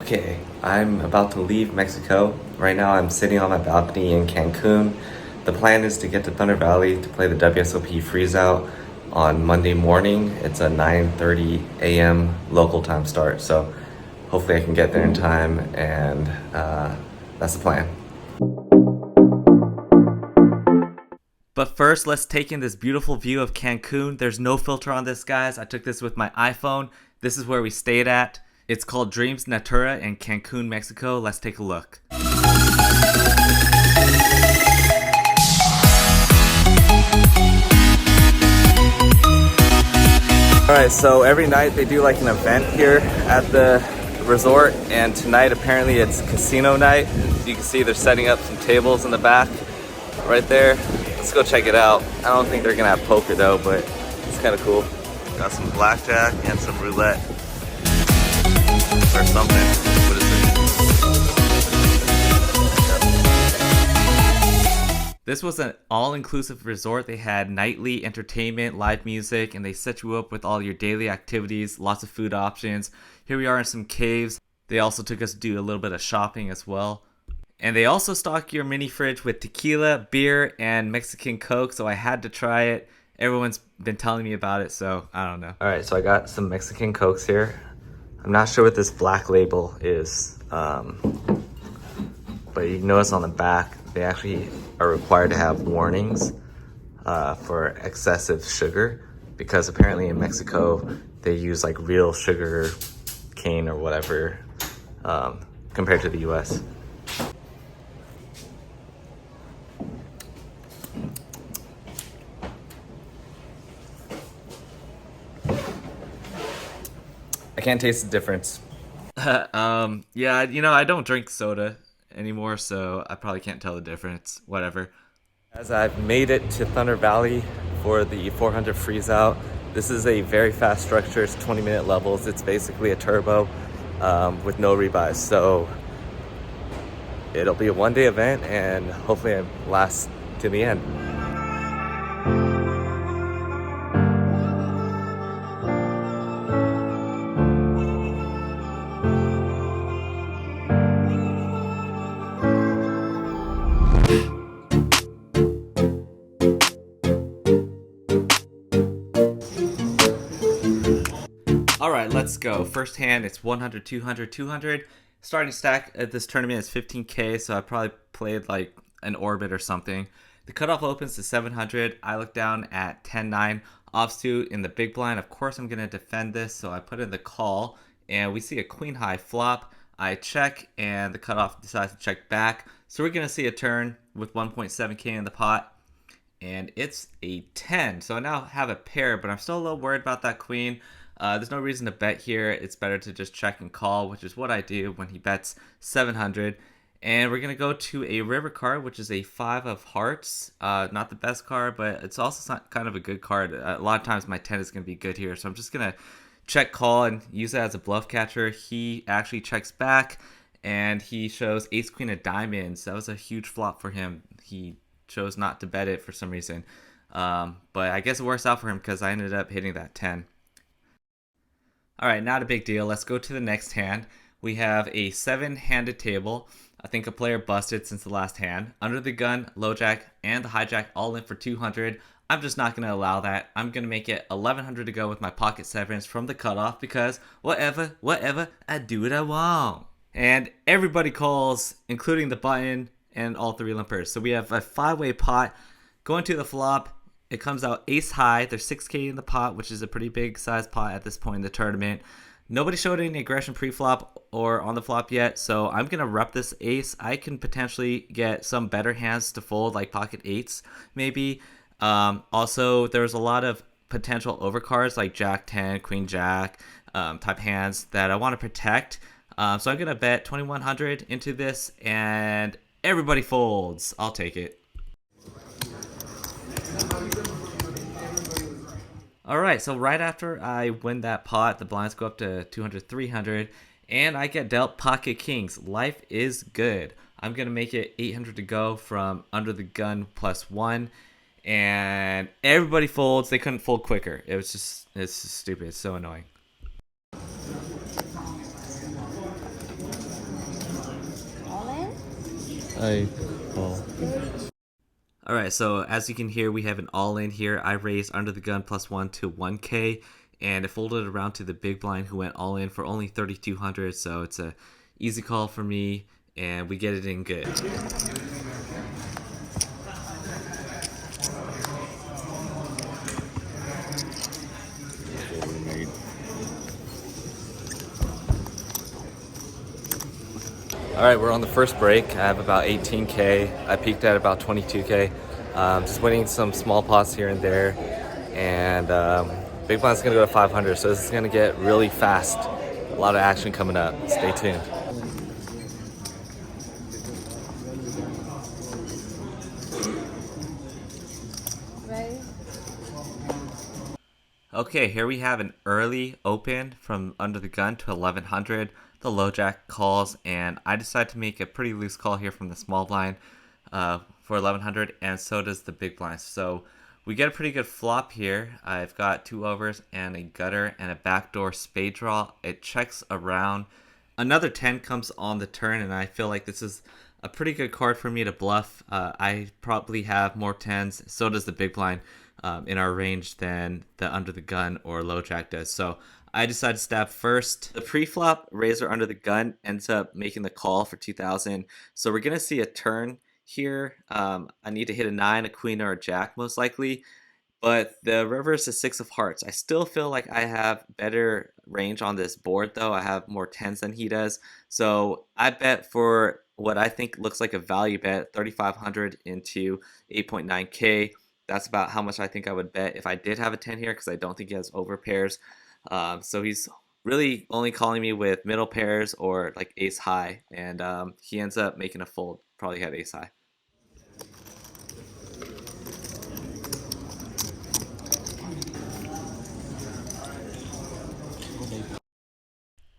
Okay, I'm about to leave Mexico. Right now I'm sitting on my balcony in Cancun. The plan is to get to Thunder Valley to play the WSOP freeze out on Monday morning. It's a 9:30 a.m. local time start, so hopefully I can get there in time, and that's the plan. But first, let's take in this beautiful view of Cancun. There's no filter on this, guys. I took this with my iPhone. This is where we stayed at. It's called Dreams Natura in Cancun, Mexico. Let's take a look. Alright, so every night they do like an event here at the resort, and tonight apparently it's casino night. As you can see, they're setting up some tables in the back right there. Let's go check it out. I don't think they're gonna have poker though, but it's kind of cool. Got some blackjack and some roulette or something. What is it? This was an all-inclusive resort. They had nightly entertainment, live music, and they set you up with all your daily activities, lots of food options. Here we are in some caves. They also took us to do a little bit of shopping as well. And they also stock your mini fridge with tequila, beer, and Mexican Coke, so I had to try it. Everyone's been telling me about it, so I don't know. Alright, so I got some Mexican Cokes here. I'm not sure what this black label is, but you can notice on the back, they actually are required to have warnings for excessive sugar, because apparently in Mexico, they use like real sugar cane or whatever compared to the US. I can't taste the difference. Yeah, I don't drink soda anymore, so I probably can't tell the difference. Whatever. As I've made it to Thunder Valley for the 400 freeze out, this is a very fast structure. It's 20-minute levels. It's basically a turbo with no rebuys. So it'll be a one-day event, and hopefully it lasts to the end. Alright, let's go. First hand, it's 100, 200, 200. Starting stack at this tournament is 15k, so I probably played like an orbit or something. The cutoff opens to 700. I look down at 10-9 offsuit in the big blind. Of course, I'm going to defend this, so I put in the call, and we see a queen high flop. I check, and the cutoff decides to check back. So we're going to see a turn with 1.7k in the pot, and it's a 10. So I now have a pair, but I'm still a little worried about that queen. There's no reason to bet here. It's better to just check and call, which is what I do when he bets 700. And we're going to go to a river card, which is a 5 of hearts. Not the best card, but it's also kind of a good card. A lot of times my 10 is going to be good here. So I'm just going to check call and use it as a bluff catcher. He actually checks back, and he shows ace queen of diamonds. That was a huge flop for him. He chose not to bet it for some reason. But I guess it works out for him because I ended up hitting that 10. Alright, not a big deal. Let's go to the next hand. We have a 7-handed table. I think a player busted since the last hand. Under the gun, low jack, and the hijack all in for 200. I'm just not going to allow that. I'm going to make it 1100 to go with my pocket sevens from the cutoff, because whatever, I do what I want. And everybody calls, including the button and all 3 limpers. So we have a 5-way pot going to the flop. It comes out ace high. There's 6k in the pot, which is a pretty big size pot at this point in the tournament. Nobody showed any aggression pre-flop or on the flop yet, so I'm going to rep this ace. I can potentially get some better hands to fold, like pocket 8s maybe. Also, there's a lot of potential overcards like jack 10, queen jack type hands that I want to protect. So I'm going to bet 2100 into this, and everybody folds. I'll take it. Alright, so right after I win that pot, the blinds go up to 200, 300, and I get dealt pocket kings. Life is good. I'm going to make it 800 to go from under the gun +1, and everybody folds. They couldn't fold quicker. It's just stupid. It's so annoying. I call. Alright, so as you can hear, we have an all-in here. I raised under the gun +1 to 1k, and it folded around to the big blind who went all in for only 3,200, so it's a easy call for me, and we get it in good. All right, we're on the first break. I have about 18K. I peaked at about 22K. Just winning some small pots here and there. And big blind's gonna go to 500, so this is gonna get really fast. A lot of action coming up. Stay tuned. Okay, here we have an early open from under the gun to 1100. The low jack calls, and I decide to make a pretty loose call here from the small blind for 1100, and so does the big blind. So we get a pretty good flop here. I've got 2 overs and a gutter and a backdoor spade draw. It checks around. Another 10 comes on the turn, and I feel like this is a pretty good card for me to bluff. I probably have more 10s, so does the big blind in our range than the under the gun or low jack does. So I decide to stab first. The pre-flop razor under the gun ends up making the call for 2,000. So we're gonna see a turn here. I need to hit a 9, a queen, or a jack most likely. But the river is a 6 of hearts. I still feel like I have better range on this board though. I have more 10s than he does. So I bet for what I think looks like a value bet, 3,500 into 8.9k. That's about how much I think I would bet if I did have a 10 here, because I don't think he has over pairs. So he's really only calling me with middle pairs or like ace high, and he ends up making a fold. Probably had ace high.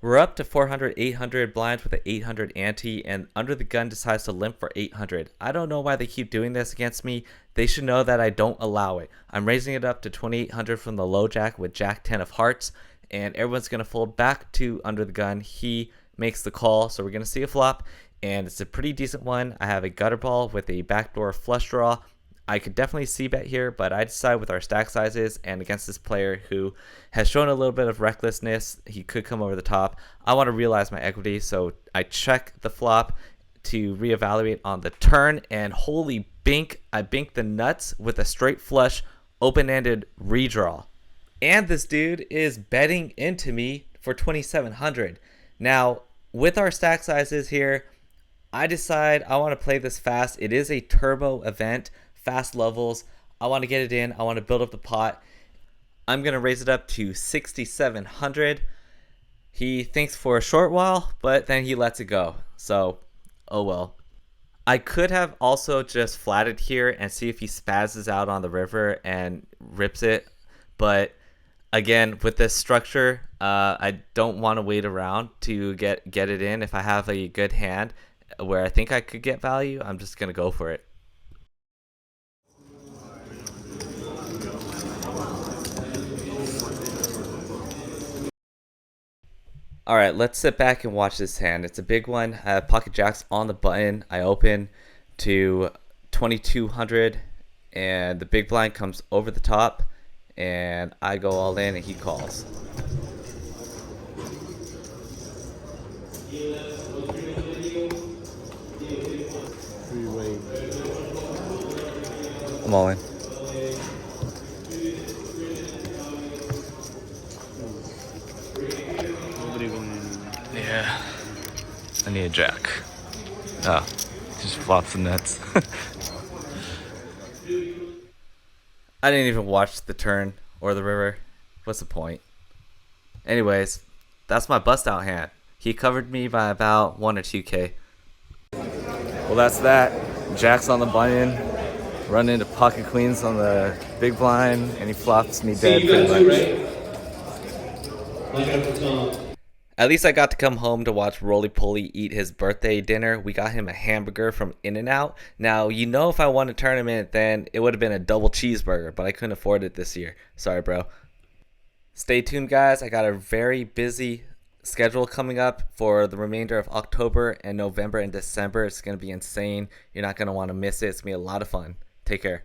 We're up to 400, 800 blinds with an 800 ante, and under the gun decides to limp for 800. I don't know why they keep doing this against me. They should know that I don't allow it. I'm raising it up to 2,800 from the low jack with jack 10 of hearts, and everyone's going to fold back to under the gun. He makes the call, so we're going to see a flop, and it's a pretty decent one. I have a gutter ball with a backdoor flush draw. I could definitely see bet here, but I decide with our stack sizes and against this player who has shown a little bit of recklessness, he could come over the top. I want to realize my equity, so I check the flop to reevaluate on the turn, and holy bink, I bink the nuts with a straight flush open-ended redraw. And this dude is betting into me for 2,700. Now, with our stack sizes here, I decide I want to play this fast. It is a turbo event. Fast levels. I want to get it in. I want to build up the pot. I'm going to raise it up to 6,700. He thinks for a short while, but then he lets it go. So, oh well. I could have also just flatted here and see if he spazzes out on the river and rips it. But again, with this structure, I don't want to wait around to get it in. If I have a good hand where I think I could get value, I'm just going to go for it. All right, let's sit back and watch this hand. It's a big one. I have pocket jacks on the button. I open to 2,200, and the big blind comes over the top, and I go all in, and he calls. I'm all in. Yeah. I need a jack. Oh, just flops the nuts. I didn't even watch the turn or the river. What's the point? Anyways, that's my bust out hand. He covered me by about 1 or 2k. Well, that's that. Jack's on the button. Run into pocket queens on the big blind, and he flops me dead pretty much. At least I got to come home to watch Roly Poly eat his birthday dinner. We got him a hamburger from In-N-Out. Now, you know, if I won a tournament, then it would have been a double cheeseburger, but I couldn't afford it this year. Sorry, bro. Stay tuned, guys. I got a very busy schedule coming up for the remainder of October and November and December. It's going to be insane. You're not going to want to miss it. It's going to be a lot of fun. Take care.